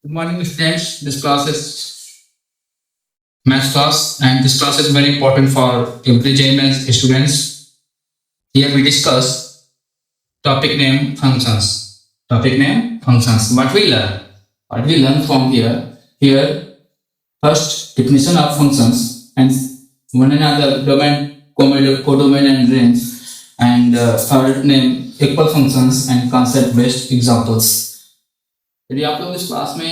Good morning, students. This class is math class, and this class is very important for every JMS students. Here we discuss topic name functions. Topic name functions. What we learn? What we learn from here? Here, first definition of functions and one another domain, codomain and range, and third name equal functions and concept based examples. यदि आप लोग इस class में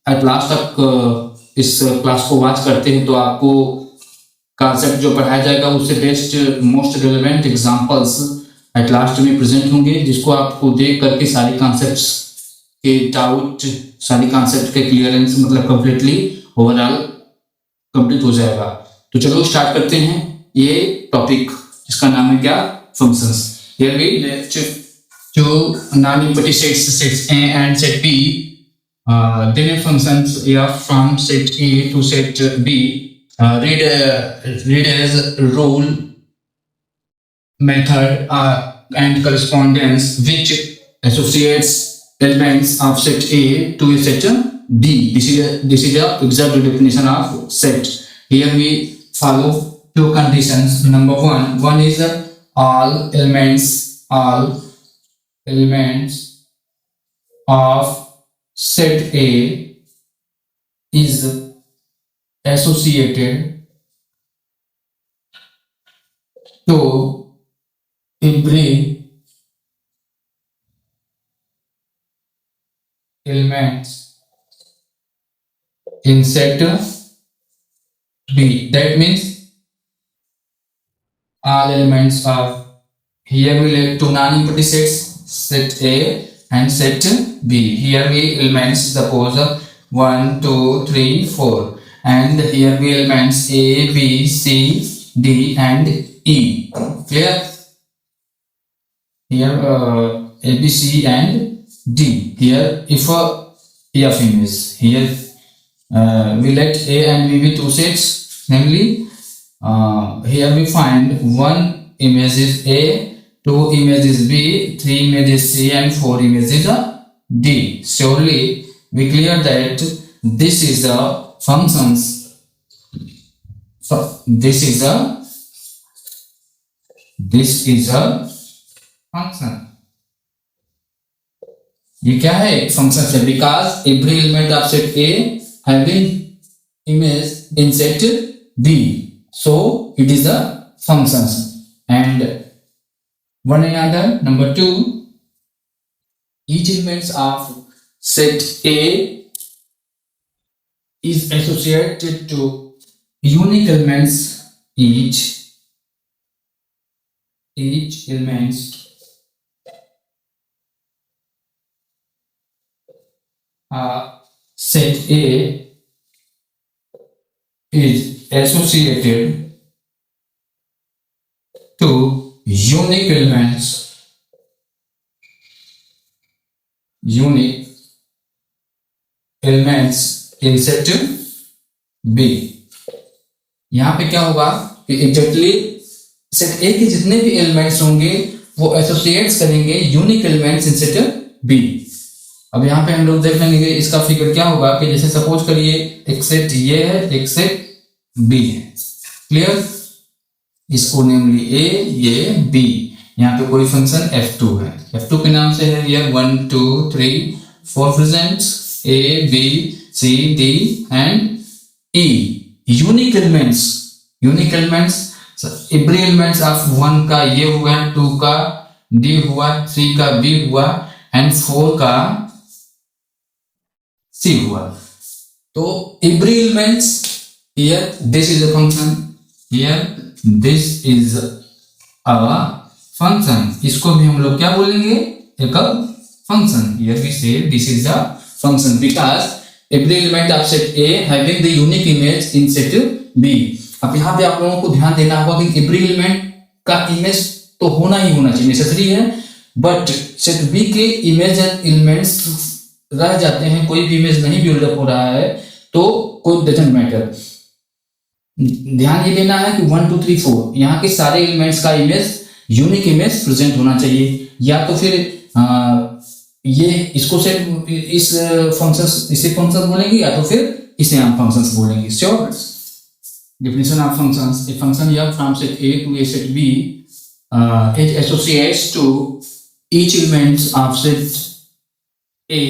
at last तक इस class को watch करते हैं तो आपको कॉन्सेप्ट जो पढ़ाया जाएगा उससे best most relevant examples at last में प्रेजेंट होंगे, जिसको आपको देख करके सारी कॉन्सेप्ट्स के डाउट, सारी कॉन्सेप्ट के क्लियरेंस मतलब कंप्लीटली ओवरऑल कंप्लीट हो जाएगा। तो चलो स्टार्ट करते हैं ये टॉपिक, जिसका नाम है क्या, functions. Here we let two non-empty sets A and set B. Then functions f from set A to set B. Read as rule, method, and correspondence which associates elements of set A to a set B. This is a exact definition of set. Here we follow two conditions. Number one is all elements of set A is associated to every elements in set B. That means all elements of, here we like two non-empty sets, set A and set B. Here we elements suppose 1, 2, 3, 4, and here we elements A, B, C, D and E. Clear? Here A, B, C and D. Here if F image, here we let A and B be two sets, namely here we find one image is A, 2 images B, 3 images C and 4 images D. Surely we clear that this is the functions. So this is a function. ये क्या है, function है, because every element of set A having image in set B, so it is a functions. And one another, number two, each element of set A is associated to unique elements. Each elements set A is associated to unique elements in set B. यहां पे क्या होगा कि exactly set ए के जितने भी elements होंगे वो एसोसिएट्स करेंगे unique elements in set B. अब यहाँ पे हम लोग देख लेंगे इसका फिगर क्या होगा कि जैसे सपोज करिए एक सेट ये है, एक सेट बी है। क्लियर? इसको नेमली ए, ये बी, यहाँ पे कोई फंक्शन f2 है, f2 के नाम से है। ये 1, 2, 3, 4 presents a, b, c, d and e. Unique elements every elements of 1 का ये हुआ, 2 का d हुआ, 3 का b हुआ एंड 4 का c हुआ। तो every elements, here this is a function, here this is a function. इसको भी हम लोग क्या बोलेंगे, एक फंक्शन। हियर वी से this is a function because every element of set A having the unique image in set B। अब यहाँ पे आप लोगों को ध्यान देना होगा कि एवरी एलिमेंट का इमेज तो होना ही होना चाहिए, नेसेसरी है, बट सेट B के इमेज एंड एलिमेंट्स रह जाते हैं, कोई भी इमेज नहीं बिल्डअप हो रहा है तो कोई डजंट मैटर। ध्यान ये देना है कि 1, 2, 3, 4 यहाँ के सारे एलिमेंट्स का इमेज यूनिक इमेज प्रेजेंट होना चाहिए, या तो फिर ये इसको से इस फंक्शन इसे फंक्शन बोलेंगे या तो फिर इसे हम फंक्शंस बोलेंगे. Sure. Definition of functions: a function f from set A to a set B it associates to each element of set A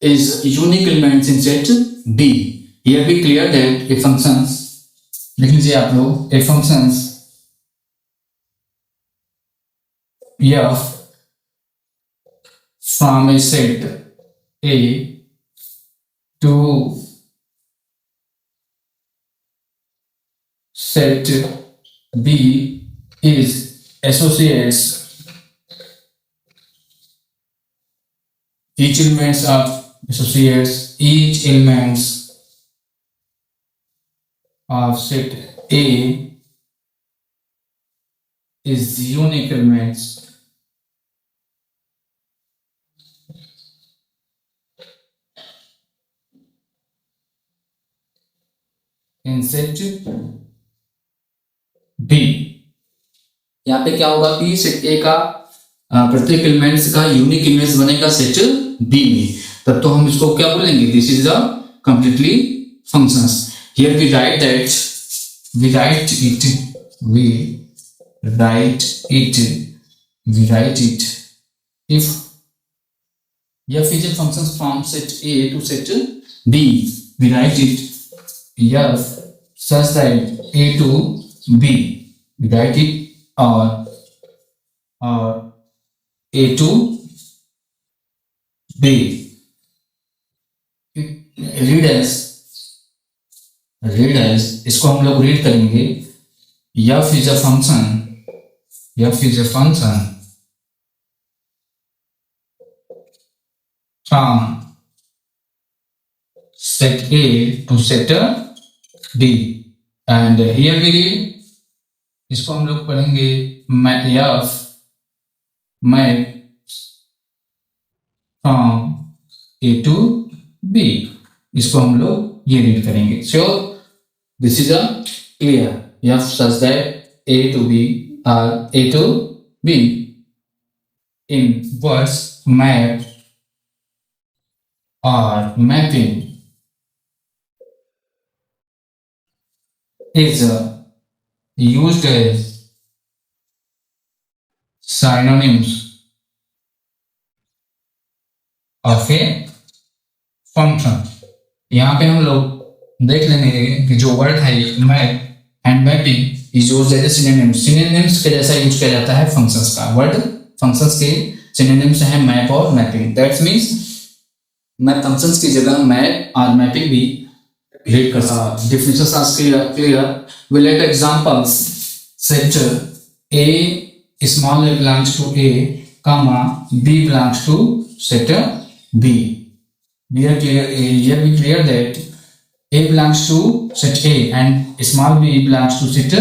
is unique elements in set B. Here we clear that a functions, लिख लीजिए आप लोग, a functions f from a set A to set B is associates each elements of set A is unique elements in set B. यहाँ पे क्या होगा कि set A का प्रत्येक एलिमेंट्स का यूनिक इमेज बनेगा सेट बी में, तब तो हम इसको क्या बोलेंगे, this is the completely functions. Here we write it if f is a function from set A to set B, we write it f such that A to B, we write it or A to B. read as इसको हम लोग read करेंगे. f is a function from set A to set B, and here we read, इसको हम लोग पढ़ेंगे f map from A to B. इसको हम लोग ये रीड करेंगे. So this is a clear f such that A to B or A to B in words map or mapping is used as synonyms of a function. यहाँ पे हम लोग देख लेंगे कि जो वर्ड है map and mapping is used as synonyms. Synonyms के जैसा यूज किया जाता है फंक्शंस का. वर्ड फंक्शंस के सिनोनिम्स है मैप और मैपिंग. दैट मींस मैं फंक्शंस की जगह मैप और मैपिंग भी रीड कर सकता हूं. Definitions are clear. We let examples. Set A small a belongs to A, comma B belongs to set B. Here we clear that A belongs to set A and small b belongs to set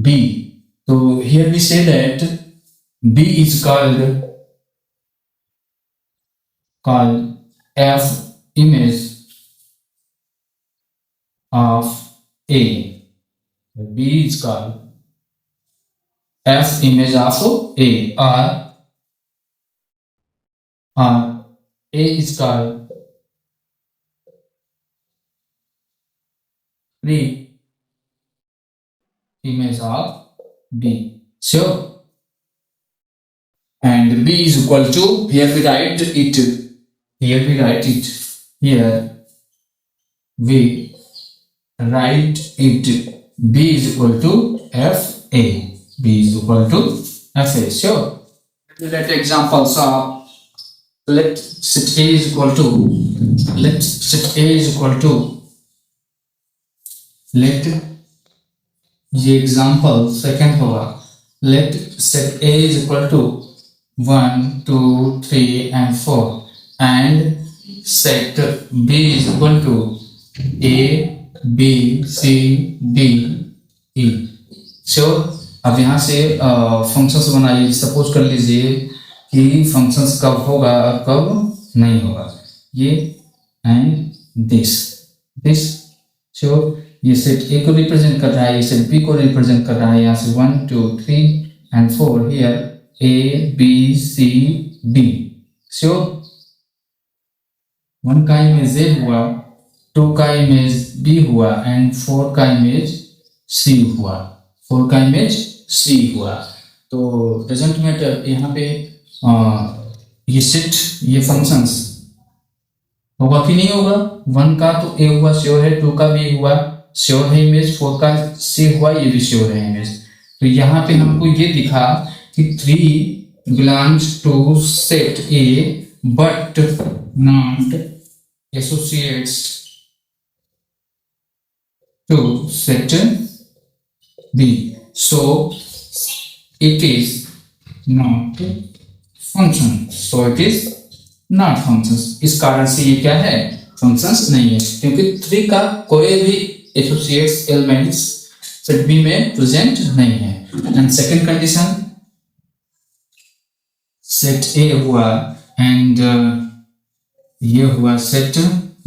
B. So here we say that B is called F image of A. B is called F image of A, or A is called pre image of B. Sure. And B is equal to, here we write it. Here we write it. B is equal to FA. B is equal to FA. Sure. Let examples of, let set A is equal to, let ये example second होगा. Let set A is equal to 1, 2, 3 and 4 and set B is equal to A, B, C, D, E. Sure. अब यहाँ से functions बनाइए. Suppose कर लीजिए कि functions कब होगा और कब नहीं होगा. ये एंड दिस. सो ये सेट ए को रिप्रेजेंट कर रहा है, ये सेट बी को रिप्रेजेंट कर रहा है. यहाँ से 1, 2, 3 and 4 here A, B, C, D. Sure. 1 का इमेज ए हुआ, 2 का इमेज बी हुआ एंड 4 का इमेज सी हुआ। 4 का इमेज सी हुआ। तो डजंट मैटर, यहाँ पे ये सेट, ये फंक्शंस होगा कि नहीं होगा। 1 का तो ए हुआ, श्योर है। 2 का बी हुआ, श्योर है इमेज। 4 का सी हुआ, ये भी श्योर है इमेज। तो यहाँ पे हमको ये दिखा कि 3 belongs to set A but not associates to set B, so it is not function, so it is not functions। इस कारण से ये क्या है, functions नहीं है, क्योंकि 3 का कोई भी एसोसिएट्स एलिमेंट्स सेट बी में प्रेजेंट नहीं है। And second condition, set A हुआ एंड ये हुआ सेट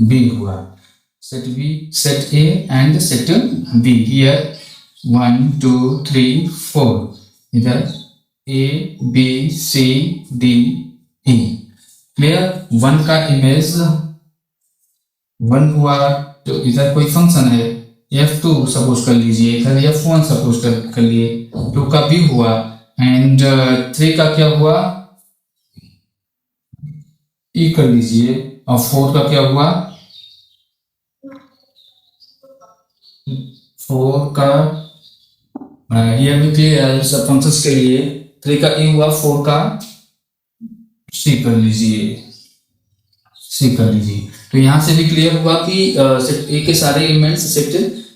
बी हुआ, set B, set A and set B. Here 1 2 3 4, इधर A B C D E. Clear. 1 का इमेज 1 हुआ तो इधर कोई फंक्शन है f2 सपोज कर लीजिए, इधर f1 सपोज कर लिए। 2 का भी हुआ एंड 3 का क्या हुआ, e कर लीजिए। और 4 का क्या हुआ, 4 का ये भी क्लियर सब फंक्शंस के लिए। 3 का ए हुआ, 4 का सी कर लीजिए, सी कर लीजिए। तो यहां से भी क्लियर हुआ कि सेट ए के सारे एलिमेंट्स सेट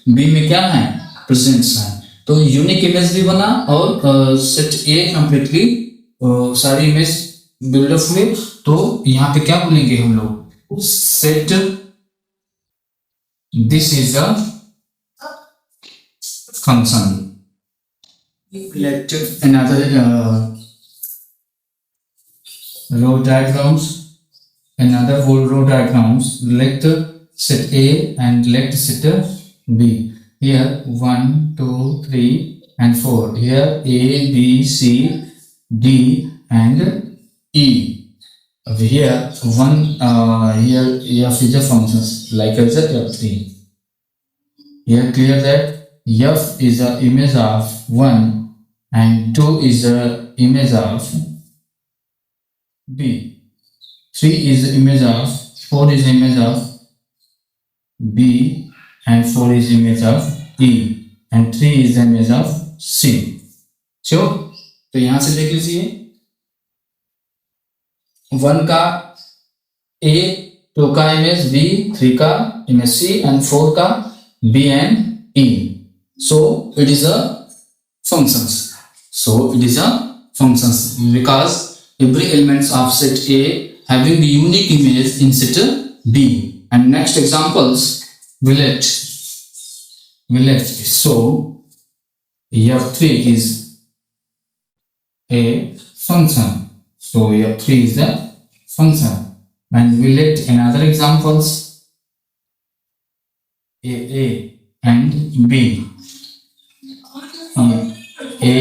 बी में क्या है, प्रेजेंट्स हैं। तो यूनिक इमेज भी बना और सेट ए कंप्लीटली सारी इमेज बिल्डअप हुए। तो यहाँ पे क्या बोलेंगे हम लोग, set this is a function. Let another row diagrams, another whole row diagrams. Let set A and let set B. Here 1 2 3 and 4. Here A B C D and E. Here here F is a functions like as a F3. Here clear that F is the image of 1 and 2 is the image of B. 3 is the image of, 4 is the image of B and 4 is the image of E and 3 is the image of C. Sure? तो यहां से देख लीजिए 1 का A, 2 का image B, 3 का image C and 4 का B and E. So it is a functions. So it is a functions because every elements of set A having the unique image in set B. And next examples will let. So F3 is a function. So F3 is a function. And we let another examples A and B. A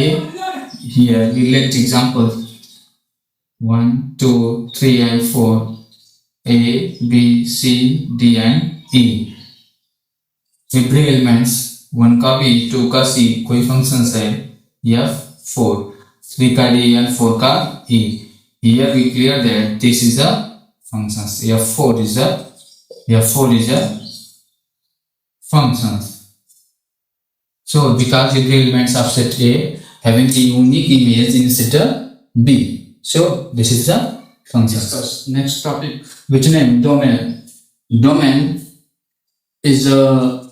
here we let example 1 2 3 and 4, A B C D and E। every elements 1 का B, 2 का C कोई functions है F4, 3 का D and 4 का E। here we clear that this is a functions, F4 is a functions। So because every elements of set A having a unique image in set B, so this is the function। Next topic, which name, domain। Domain is a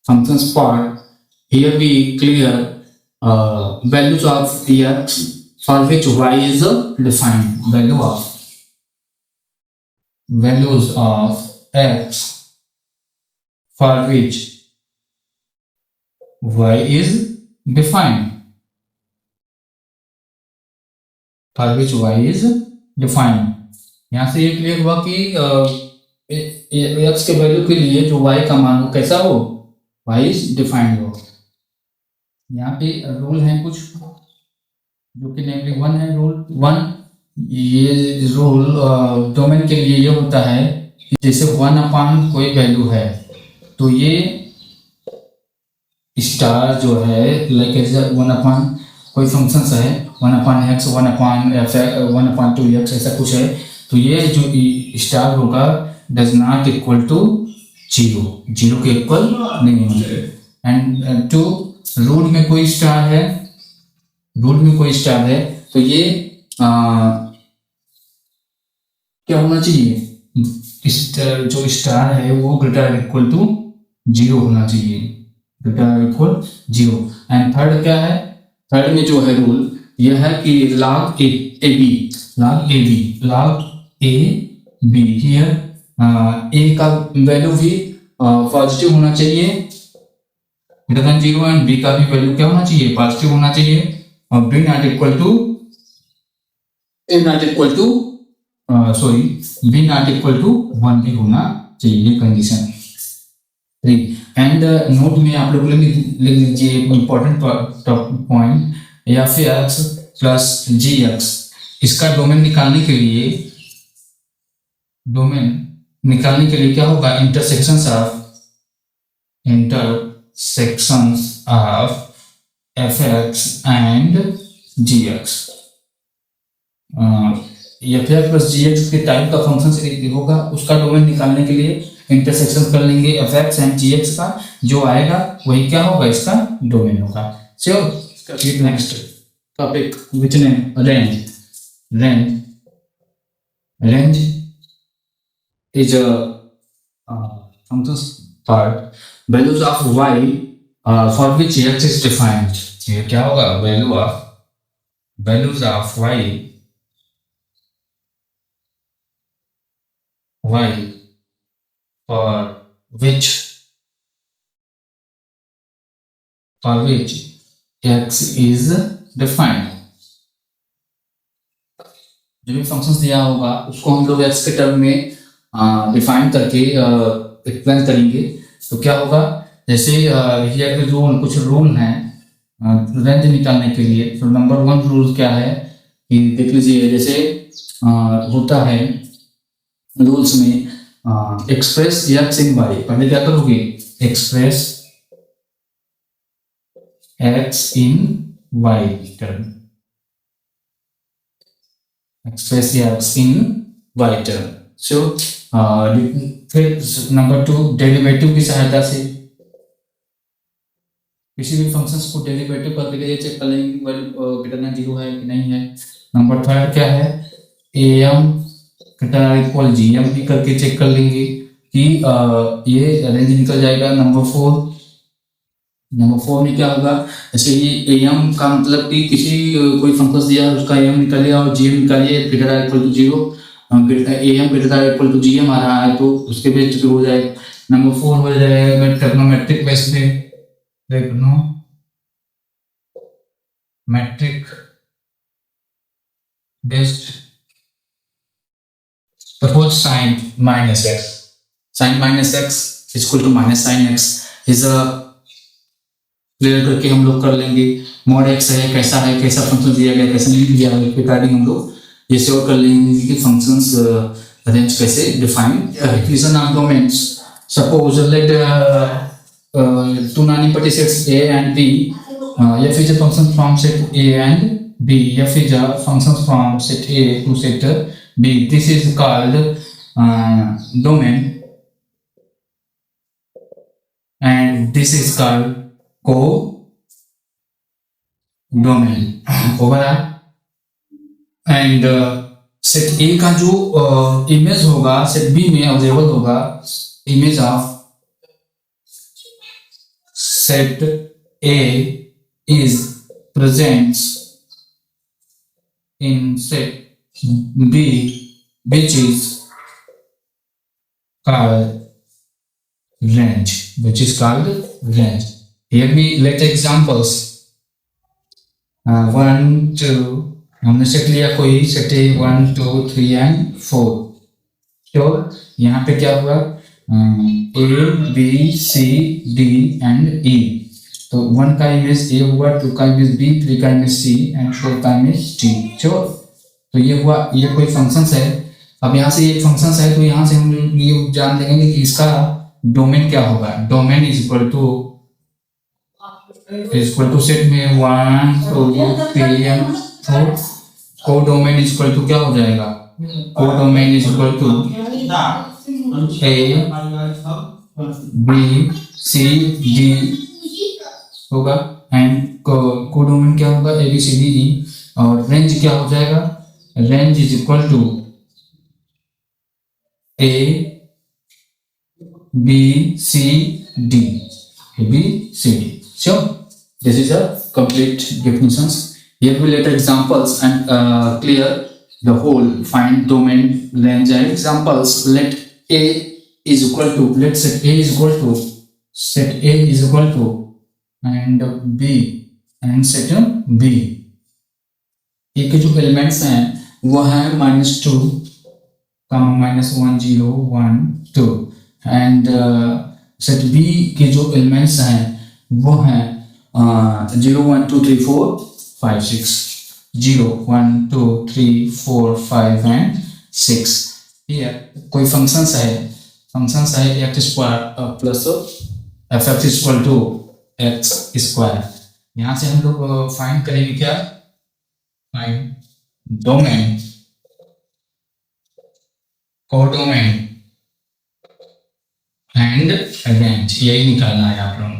functions part. Here we clear values of x for which y is defined। Values of x for which y is defined, for which y is defined। यहां से ये clear हुआ कि x के value के लिए जो y का मान हो कैसा हो, y is defined हो। यहाँ पे रूल है कुछ जो कि नेमली 1 है। रूल 1, ये रूल डोमेन के लिए ये होता है कि जैसे 1 कोई वैल्यू है तो ये स्टार जो है लाइक ऐसे 1 कोई फंक्शन है 1/x 1/2x ऐसा कुछ है, तो ये जो स्टार होगा does not equal to zero के इक्वल नहीं होंगे। एंड टू रूट में कोई स्टार है तो ये क्या होना चाहिए, जो स्टार है वो ग्रेटर इक्वल टू 0 होना चाहिए, ग्रेटर इक्वल 0। एंड थर्ड क्या है, थर्ड में जो है रूल यह है कि log ए बी हियर ए का वैल्यू भी पॉजिटिव होना चाहिए ग्रेटर देन 0 एंड बी का भी वैल्यू क्या होना चाहिए, पॉजिटिव होना चाहिए, और B not equal to B not equal to 1 भी होना चाहिए कंडीशन 3। एंड नोट में आप लोग लिख लीजिए important point, F x plus जी एक्स, इसका डोमेन निकालने के लिए क्या होगा, intersections of F x and g x. F x plus ji x के टाइप का फंक्शन से होगा, उसका डोमेन निकालने के लिए इंटरसेक्शन कर लेंगे f x and g x का, जो आएगा वही क्या होगा, इसका डोमेन होगा। So next topic which name range is a functions part values of y for which x is defined। ये क्या होगा, values of y for which x is defined। जो भी फंक्शंस दिया होगा उसको हम लोग x के टर्म में डिफाइन करके एक्सप्लेन करेंगे। तो क्या होगा, जैसे हियर पे कुछ रूल हैं रेंज निकालने के लिए। तो नंबर 1 रूल क्या है कि देख लीजिए, जैसे होता है रूल्स में एक्सप्रेस एक्स इन वाई, पहले क्या करोगे, एक्सप्रेस एक्स इन वाई टर्म, एक्सप्रेस एक्स इन वाई टर्म। सो फिर नंबर 2 डेरिवेटिव की सहायता से किसी भी फंक्शंस को डेरिवेटिव करके चेक कर लेंगे ग्रेटर देन 0 है कि नहीं है। नंबर 3 क्या है, am ग्रेटर इक्वल gm भी करके चेक कर लेंगे कि ये रेंज निकल जाएगा। नंबर 4 में क्या होगा, जैसे ये am का मतलब कि किसी कोई फंक्शन दिया है उसका am निकालिए और gm निकालिए greater equal to 0, am greater equal to gm आ रहा है तो उसके बेस पे हो जाएगा। नंबर 4 हो जाएगा ट्रिग्नोमेट्रिक बेस पे, trigonometric based. Suppose sin minus x equal to minus sine x is clear करके हम लोग कर लेंगे। मोड x है, कैसा फंक्शन दिया गया, कैसा नहीं दिया गया, रिगार्डिंग हम लोग ये श्योर कर लेंगे कि फंक्शंस रेंज कैसे डिफाइन करें। Definition of domains, suppose let 296 a and b, f is a function from set a and b, f is a function from set a to set b, this is called domain and this is called co-domain overall। And set A का जो image होगा set B में available होगा, image of set A is presents in set B which is called range, Here we let examples 1 2, हमने set लिया कोई set A 1 2 3 and 4। तो यहाँ पे क्या हुआ, ए बी सी डी एंड ई। तो 1 का इमेज ए हुआ, 2 का इमेज बी, 3 का इमेज सी एंड 4 का इमेज डी। तो तो ये हुआ, ये कोई फंक्शंस है। अब यहाँ से ये फंक्शंस है तो यहाँ से हम ये जान लेंगे कि इसका डोमेन क्या होगा। Domain is equal to set में 1 2 3 4, को डोमेन इज इक्वल टू क्या हो जाएगा, codomain is equal to A B C D होगा, एंड को डोमेन क्या होगा, ए बी सी डी ई, और रेंज क्या हो जाएगा, range is equal to A B C D, A B C D. So this is a complete definitions. Here we let examples and clear the whole. Find domain, range and examples. Let A is equal to, let's set A is equal to and B and set B. A के जो elements हैं वो है -2, -1 0 1 2, and set B के जो elements हैं वो हैं 0 1 2 3 4 5 6, 0 1 2 3 4 5 and 6. Here कोई फंक्शंस है x square plus f x equal to x square. यहाँ से हम लोग फाइंड करेंगे क्या, find domain, codomain and range, यही निकालना है आप लोगों को.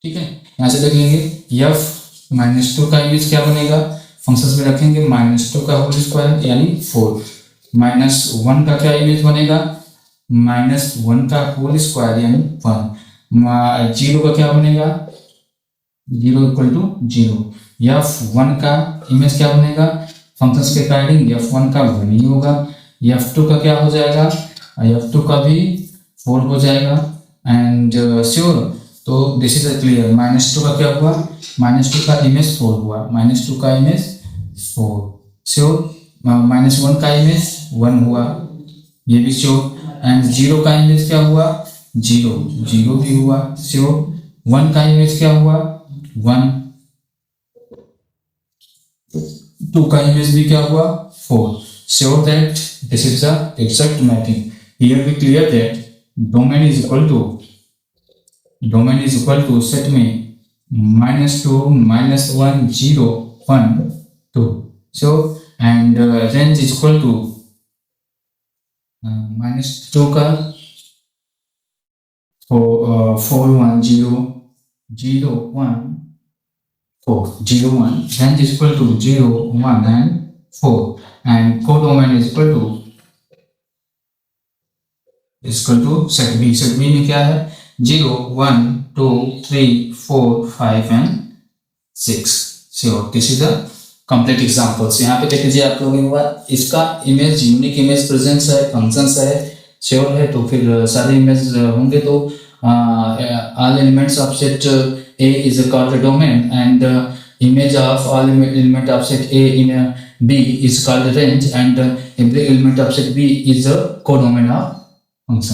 ठीक है, यहाँ से देख लेंगे f -2 का इमेज क्या बनेगा, फंक्शंस में रखेंगे -2 का होल स्क्वायर यानी 4, -1 का क्या इमेज बनेगा, -1 का होल स्क्वायर यानी 1, 0 का क्या बनेगा, 0 इक्वल टू 0, f1 का इमेज क्या बनेगा, फंक्शंस के अकॉर्डिंग f1 का 1 ही होगा, f2 का क्या हो जाएगा, f2 का भी 4 हो जाएगा, एंड श्योर. तो दिस इज क्लियर. -2 का क्या हुआ, -2 का इमेज 4 हुआ, -2 का इमेज 4 श्योर, -1 का इमेज 1 हुआ, ये भी श्योर, एंड 0 का इमेज क्या हुआ, 0 भी हुआ श्योर, 1 का इमेज क्या हुआ, 1, 2 का इमेज भी क्या हुआ, 4. Sure that this is the exact mapping. Here we clear that domain is equal to set में -2 -1 0 1 2. So and range is equal to -2 का 4 1 0 0 1 4 0 1, range is equal to 0 1 and 4, and codomain is equal to set B. Set B में क्या है, 0 1 2 3 4 5 and 6. So this is the complete examples. यहाँ पे देख लीजिए आप लोगों को इसका इमेज यूनिक इमेज प्रेजेंस है, फंक्शंस है, श्योर है, तो फिर सारे इमेज होंगे तो all elements of set A is called a domain, and image of all element of set A in B is called range, and every element of set B is a codomain of function.